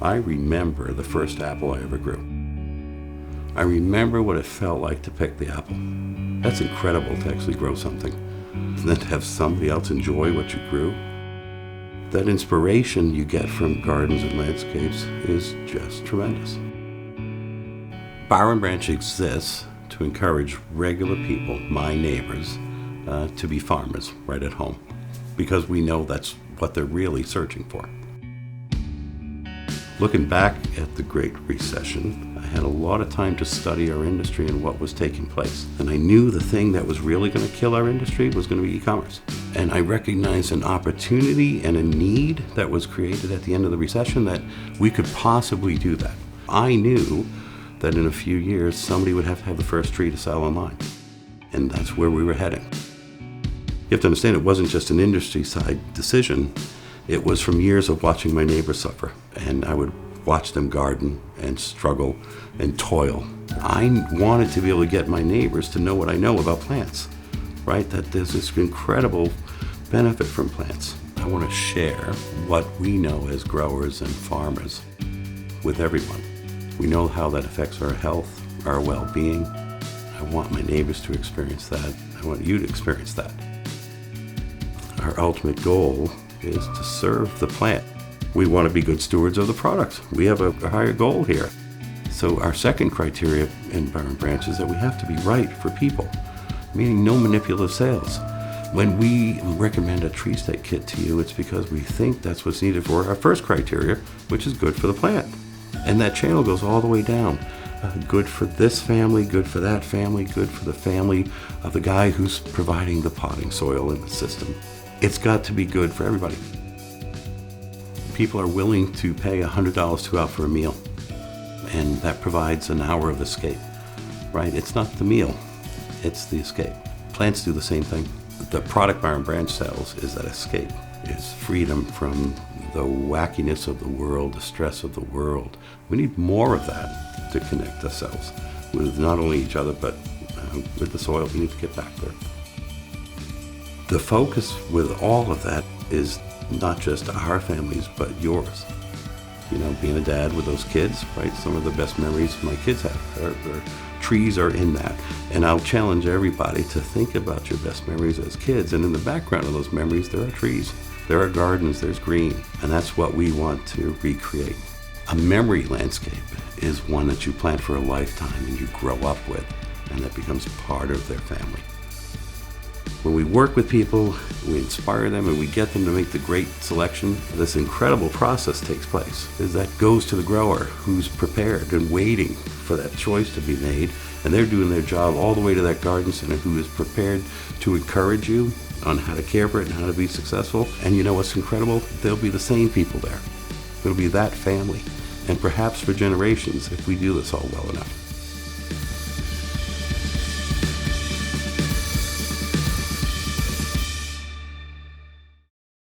I remember the first apple I ever grew. I remember what it felt like to pick the apple. That's incredible to actually grow something. And then to have somebody else enjoy what you grew. That inspiration you get from gardens and landscapes is just tremendous. Bower & Branch exists to encourage regular people, my neighbors, to be farmers right at home, because we know that's what they're really searching for. Looking back at the Great Recession, I had a lot of time to study our industry and what was taking place. And I knew the thing that was really going to kill our industry was going to be e-commerce. And I recognized an opportunity and a need that was created at the end of the recession that we could possibly do that. I knew that in a few years, somebody would have to have the first tree to sell online. And that's where we were heading. You have to understand, it wasn't just an industry side decision. It was from years of watching my neighbors suffer. And I would watch them garden and struggle and toil. I wanted to be able to get my neighbors to know what I know about plants, right? That there's this incredible benefit from plants. I want to share what we know as growers and farmers with everyone. We know how that affects our health, our well-being. I want my neighbors to experience that. I want you to experience that. Our ultimate goal is to serve the plant. We want to be good stewards of the product. We have a higher goal here. So our second criteria in Bower & Branch is that we have to be right for people, meaning no manipulative sales. When we recommend a tree stake kit to you, it's because we think that's what's needed for our first criteria, which is good for the plant. And that channel goes all the way down. Good for this family, good for that family, good for the family of the guy who's providing the potting soil in the system. It's got to be good for everybody. People are willing to pay $100 to go out for a meal, and that provides an hour of escape, right? It's not the meal, it's the escape. Plants do the same thing. The product Bower & Branch sells is that escape, is freedom from the wackiness of the world, the stress of the world. We need more of that to connect ourselves with not only each other, but with the soil. We need to get back there. The focus with all of that is not just our families, but yours. You know, being a dad with those kids, right? Some of the best memories my kids have. Their trees are in that. And I'll challenge everybody to think about your best memories as kids. And in the background of those memories, there are trees, there are gardens, there's green. And that's what we want to recreate. A memory landscape is one that you plant for a lifetime and you grow up with, and that becomes part of their family. When we work with people, we inspire them and we get them to make the great selection, this incredible process takes place. Is that goes to the grower who's prepared and waiting for that choice to be made, and they're doing their job all the way to that garden center who is prepared to encourage you on how to care for it and how to be successful. And you know what's incredible? There'll be the same people there. It'll be that family, and perhaps for generations if we do this all well enough.